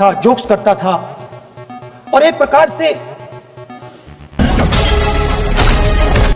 था, जोक्स करता था और एक प्रकार से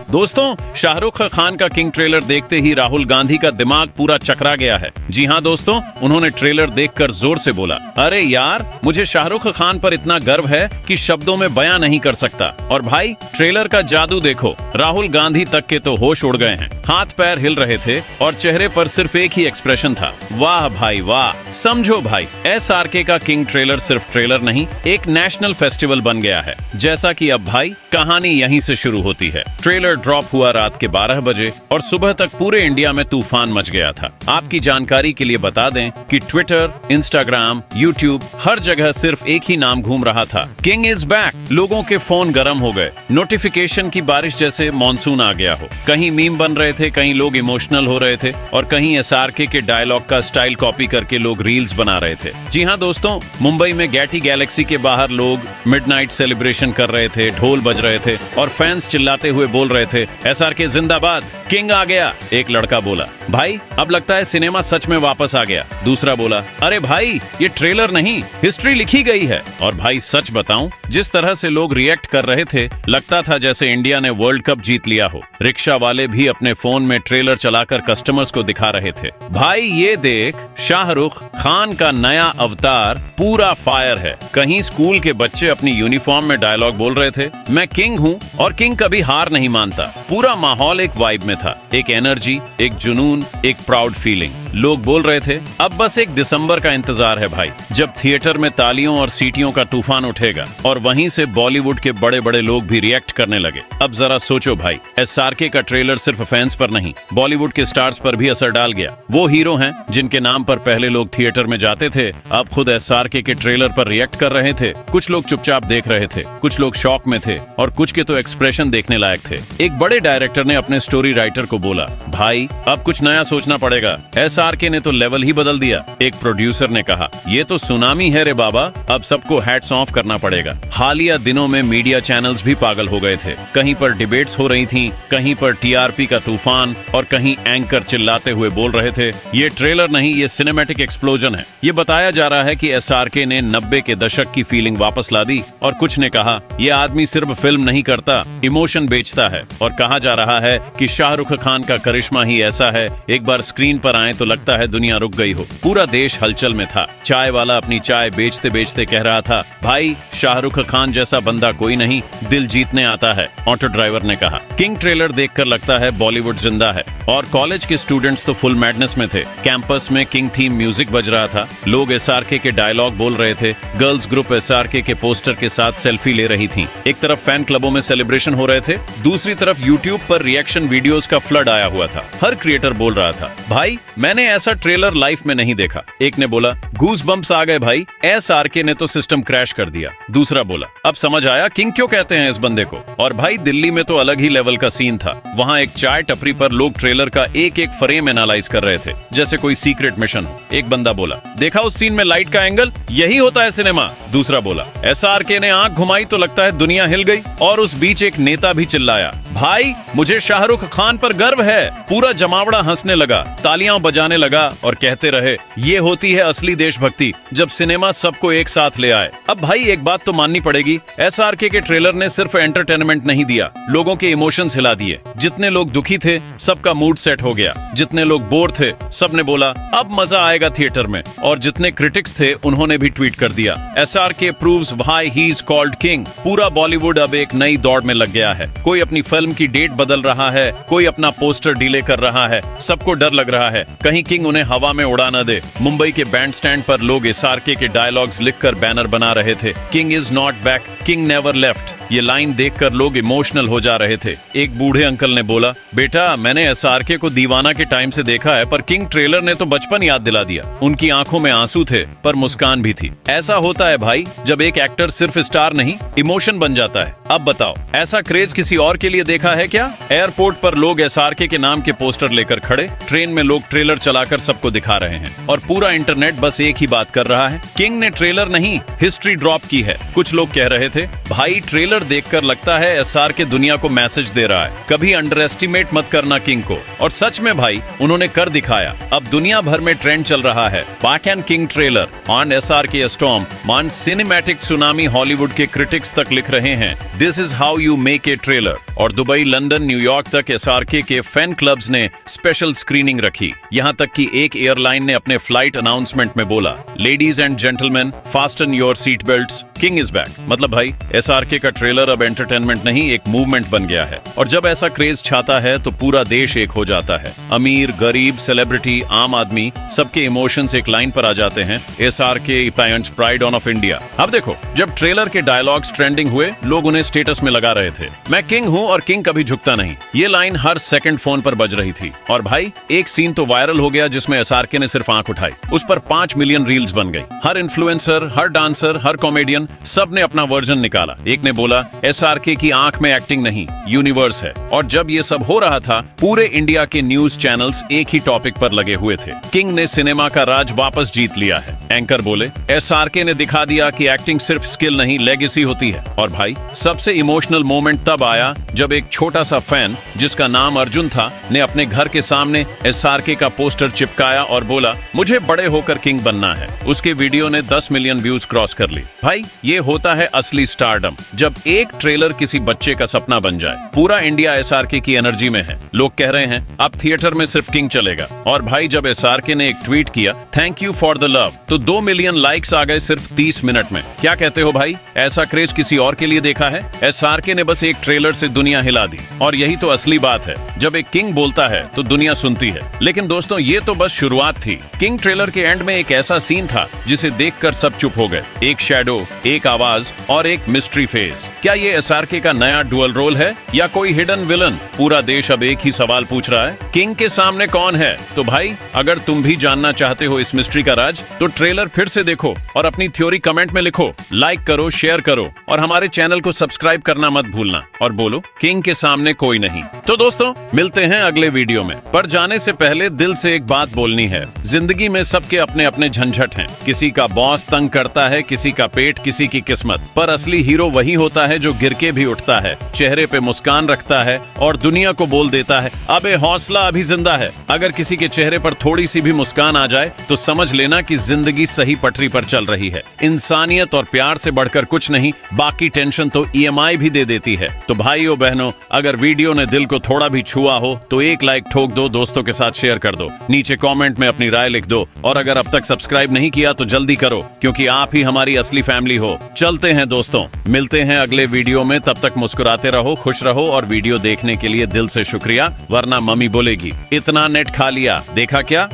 दोस्तों, शाहरुख खान का किंग ट्रेलर देखते ही राहुल गांधी का दिमाग पूरा चकरा गया है। जी हाँ दोस्तों, उन्होंने ट्रेलर देखकर जोर से बोला, अरे यार, मुझे शाहरुख खान पर इतना गर्व है कि शब्दों में बयां नहीं कर सकता। और भाई, ट्रेलर का जादू देखो, राहुल गांधी तक के तो होश उड़ गए हैं, हाथ पैर हिल रहे थे और चेहरे पर सिर्फ एक ही एक्सप्रेशन था, वाह भाई वाह। समझो भाई, SRK का किंग ट्रेलर सिर्फ ट्रेलर नहीं, एक नेशनल फेस्टिवल बन गया है। जैसा कि अब भाई, कहानी यहीं से शुरू होती है। ट्रेलर ड्रॉप हुआ रात के 12 बजे और सुबह तक पूरे इंडिया में तूफान मच गया था। आपकी जानकारी के लिए बता दें कि ट्विटर, इंस्टाग्राम, यूट्यूब, हर जगह सिर्फ एक ही नाम घूम रहा था, किंग इज बैक। लोगों के फोन गर्म हो गए, नोटिफिकेशन की बारिश जैसे मॉनसून आ गया हो। कहीं मीम बन रहे थे, कहीं लोग इमोशनल हो रहे थे और कहीं SRK के डायलॉग का स्टाइल कॉपी करके लोग रील्स बना रहे थे। जी हाँ दोस्तों, मुंबई में गैटी गैलेक्सी के बाहर लोग मिडनाइट सेलिब्रेशन कर रहे थे, ढोल बज रहे थे और फैंस चिल्लाते हुए बोल रहे थे, SRK जिंदाबाद, किंग आ गया। एक लड़का बोला, भाई अब लगता है सिनेमा सच में वापस आ गया। दूसरा बोला, अरे भाई, ये ट्रेलर नहीं, हिस्ट्री लिखी गई है। और भाई सच बताऊं, जिस तरह से लोग रिएक्ट कर रहे थे, लगता था जैसे इंडिया ने वर्ल्ड कप जीत लिया हो। रिक्शा वाले भी अपने फोन में ट्रेलर चलाकर कस्टमर्स को दिखा रहे थे, भाई ये देख, शाहरुख खान का नया अवतार पूरा फायर है। कहीं स्कूल के बच्चे अपनी यूनिफॉर्म में डायलॉग बोल रहे थे, मैं किंग हूँ और किंग कभी हार नहीं मानता। पूरा माहौल एक वाइब में था, एक एनर्जी, एक जुनून, एक प्राउड फीलिंग। लोग बोल रहे थे, अब बस 1 दिसंबर का इंतजार है भाई, जब थिएटर में तालियों और सीटियों का तूफान उठेगा। और वहीं से बॉलीवुड के बड़े बड़े लोग भी रिएक्ट करने लगे। अब जरा सोचो भाई, SRK का ट्रेलर सिर्फ फैंस पर नहीं, बॉलीवुड के स्टार्स पर भी असर डाल गया। वो हीरो हैं जिनके नाम पर पहले लोग थिएटर में जाते थे, अब खुद SRK के ट्रेलर पर रिएक्ट कर रहे थे। कुछ लोग चुपचाप देख रहे थे, कुछ लोग शॉक में थे और कुछ के तो एक्सप्रेशन देखने लायक थे। एक बड़े डायरेक्टर ने अपने स्टोरी राइटर को बोला, भाई अब कुछ नया सोचना पड़ेगा, SRK ने तो लेवल ही बदल दिया। एक प्रोड्यूसर ने कहा, ये तो सुनामी है रे बाबा, अब सबको हैट्स ऑफ करना पड़ेगा। हालिया दिनों में मीडिया चैनल्स भी पागल हो गए थे। कहीं पर डिबेट्स हो रही थीं, कहीं पर TRP का तूफान और कहीं एंकर चिल्लाते हुए बोल रहे थे, ये ट्रेलर नहीं, ये सिनेमैटिक एक्सप्लोजन है। ये बताया जा रहा है कि SRK ने 90 के दशक की फीलिंग वापस ला दी। और कुछ ने कहा, ये आदमी सिर्फ फिल्म नहीं करता, इमोशन बेचता है। और कहा जा रहा है कि शाहरुख खान का करिश्मा ही ऐसा है, एक बार स्क्रीन पर आए तो लगता है दुनिया रुक गई हो। पूरा देश हलचल में था। चाय वाला अपनी चाय बेचते बेचते कह रहा था, भाई शाहरुख खान जैसा बंदा कोई नहीं, दिल जीतने आता है। ऑटो ड्राइवर ने कहा। किंग ट्रेलर देखकर लगता है बॉलीवुड जिंदा है। और कॉलेज के स्टूडेंट्स तो फुल मैडनेस में थे। कैंपस में किंग थीम म्यूजिक बज रहा था, लोग SRK के डायलॉग बोल रहे थे, गर्ल्स ग्रुप SRK के पोस्टर के साथ सेल्फी ले रही थी। एक तरफ फैन क्लबों में सेलिब्रेशन हो रहे थे, दूसरी तरफ यूट्यूब पर रिएक्शन वीडियोस का फ्लड आया हुआ था। हर क्रिएटर बोल रहा था, भाई मैंने ऐसा ट्रेलर लाइफ में नहीं देखा। एक ने बोला, गूज बम्प्स आ गए भाई, SRK ने तो सिस्टम क्रैश कर दिया। दूसरा बोला, अब समझ आया किंग क्यों कहते हैं इस बंदे को। और भाई दिल्ली में तो अलग ही लेवल का सीन था। वहां एक चाय टपरी पर लोग ट्रेलर का एक एक फ्रेम एनालाइज कर रहे थे, जैसे कोई सीक्रेट मिशन हो। एक बंदा बोला, देखा उस सीन में लाइट का एंगल, यही होता है सिनेमा। दूसरा बोला, SRK ने आंख घुमाई तो लगता है दुनिया हिल गई। और उस बीच एक नेता भी चिल्लाया, भाई मुझे शाहरुख खान पर गर्व है। पूरा जमावड़ा हंसने लगा, तालियां बजाने लगा और कहते रहे, ये होती है असली देशभक्ति, जब सिनेमा सबको एक साथ ले आए। अब भाई एक बात तो माननी पड़ेगी, SRK के ट्रेलर ने सिर्फ एंटरटेनमेंट नहीं दिया, लोगों के इमोशंस हिला दिए। जितने लोग दुखी थे, सबका मूड सेट हो गया। जितने लोग बोर थे, सबने बोला अब मजा आएगा थिएटर में। और जितने क्रिटिक्स थे, उन्होंने भी ट्वीट कर दिया, SRK proves why he is called king. पूरा बॉलीवुड अब एक नई दौड़ में लग गया है। कोई अपनी फिल्म की डेट बदल रहा है, कोई अपना पोस्टर डिले कर रहा है। सबको डर लग रहा है कहीं किंग उन्हें हवा में उड़ा न दे। मुंबई के बैंड स्टैंड पर लोग SRK के डायलॉग्स लिखकर बैनर बना रहे थे, king is not back, king never left. ये लाइन देखकर लोग इमोशनल हो जा रहे थे। एक बूढ़े अंकल ने बोला, बेटा मैंने SRK को दीवाना के टाइम से देखा है, पर किंग ट्रेलर ने तो बचपन याद दिला दिया। उनकी आंखों में आंसू थे, पर मुस्कान भी थी। ऐसा होता है भाई, जब एक एक्टर सिर्फ स्टार नहीं, इमोशन बन जाता है। अब बताओ, ऐसा क्रेज किसी और के लिए देखा है क्या? एयरपोर्ट पर लोग SRK के नाम के पोस्टर लेकर खड़े, ट्रेन में लोग ट्रेलर चलाकर सबको दिखा रहे हैं और पूरा इंटरनेट बस एक ही बात कर रहा है, किंग ने ट्रेलर नहीं, हिस्ट्री ड्रॉप की है। कुछ लोग कह रहे थे, भाई ट्रेलर देखकर लगता है एसआरके दुनिया को मैसेज दे रहा है, कभी अंडर एस्टिमेट मत करना किंग को। और सच में भाई उन्होंने कर दिखाया। अब दुनिया भर में ट्रेंड चल रहा है back and king trailer on SRK storm मान सिनेमैटिक सुनामी। हॉलीवुड के क्रिटिक्स तक लिख रहे हैं this is how you make a trailer. और दुबई, लंदन, न्यूयॉर्क तक एसआरके के फैन क्लब्स ने स्पेशल स्क्रीनिंग रखी। यहाँ तक कि एक एयरलाइन ने अपने फ्लाइट अनाउंसमेंट में बोला, ladies and gentleman fasten your seat belts, king is back. मतलब भाई एसआरके का ट्रेलर अब एंटरटेनमेंट नहीं, एक मूवमेंट बन गया है। और जब ऐसा क्रेज छाता है तो पूरा देश एक हो जाता है। अमीर, गरीब, सेलिब्रिटी, आम आदमी, सबके इमोशंस एक लाइन पर आ जाते हैं। SRK pride on off India. अब देखो, जब ट्रेलर के डायलॉग्स ट्रेंडिंग हुए, लोग उन्हें स्टेटस में लगा रहे थे, मैं किंग हूं और किंग कभी झुकता नहीं। ये लाइन हर सेकंड फोन पर बज रही थी। और भाई एक सीन तो वायरल हो गया जिसमें एसआरके ने सिर्फ आंख उठाई, उस पर 5 मिलियन रील्स बन गई। हर इन्फ्लुएंसर, हर डांसर, हर कॉमेडियन, सब ने अपना वर्जन निकाला। एक ने बोला एसआरके की आंख में एक्टिंग नहीं, यूनिवर्स है। और जब ये सब हो रहा था, पूरे इंडिया के न्यूज चैनल्स एक ही टॉपिक पर लगे हुए थे, किंग ने सिनेमा का राज वापस जीत लिया है। एंकर बोले एसआरके ने दिखा दिया कि एक्टिंग सिर्फ स्किल नहीं, लेगेसी होती है। और भाई सबसे इमोशनल मोमेंट तब आया जब एक छोटा सा फैन जिसका नाम अर्जुन था ने अपने घर के सामने एसआरके का पोस्टर चिपकाया और बोला मुझे बड़े होकर किंग बनना है। उसके वीडियो ने 10 मिलियन व्यूज क्रॉस कर ली। भाई ये होता है असली स्टारडम, जब एक ट्रेलर किसी बच्चे का सपना बन जाए। पूरा इंडिया एसआरके की एनर्जी में है। लोग कह रहे हैं अब थिएटर में सिर्फ किंग चलेगा। और भाई जब एसआरके ने एक ट्वीट किया thank you for the love, तो 2 मिलियन लाइक्स आ गए सिर्फ 30 मिनट में। क्या कहते हो भाई, ऐसा क्रेज किसी और के लिए देखा है? एसआरके ने बस एक ट्रेलर से दुनिया हिला दी। और यही तो असली बात है, जब एक किंग बोलता है तो दुनिया सुनती है। लेकिन दोस्तों ये तो बस शुरुआत थी। किंग ट्रेलर के एंड में एक ऐसा सीन था जिसे देखकर सब चुप हो गए। एक शैडो, एक आवाज और एक मिस्ट्री फेज। क्या ये एसआरके का नया डुअल रोल है या कोई हिडन विलन? पूरा देश अब एक ही सवाल पूछ रहा है, किंग के सामने कौन है? तो भाई अगर तुम भी जानना चाहते हो इस मिस्ट्री का राज, तो ट्रेलर फिर से देखो और अपनी थ्योरी कमेंट में लिखो। लाइक करो, शेयर करो और हमारे चैनल को सब्सक्राइब करना मत भूलना। और बोलो किंग के सामने कोई नहीं। तो दोस्तों मिलते हैं अगले वीडियो में। पर जाने से पहले दिल से एक बात बोलनी है, जिंदगी में सबके अपने अपने झंझट हैं। किसी का बॉस तंग करता है, किसी का पेट, किसी की किस्मत। पर असली हीरो वही होता है जो गिर के भी उठता है, चेहरे पे मुस्कान रखता है और दुनिया को बोल देता है अबे हौसला अभी जिंदा है। अगर किसी के चेहरे पर थोड़ी सी भी मुस्कान आ जाए तो समझ लेना कि जिंदगी सही पटरी पर चल रही है। इंसानियत और प्यार से बढ़कर कुछ नहीं, बाकी टेंशन तो EMI भी दे देती है। तो भाइयों बहनों, अगर वीडियो ने दिल को थोड़ा भी छुआ हो तो एक लाइक ठोक दो, दोस्तों के साथ शेयर कर दो, नीचे कमेंट में अपनी राय लिख दो। और अगर अब तक सब्सक्राइब नहीं किया तो जल्दी करो, क्योंकि आप ही हमारी असली फैमिली हो। चलते हैं दोस्तों, मिलते हैं अगले वीडियो में। तब तक मुस्कुराते रहो, खुश रहो और वीडियो देखने के लिए दिल से शुक्रिया। वरना मम्मी बोलेगी इतना नेट खा लिया, देखा क्या।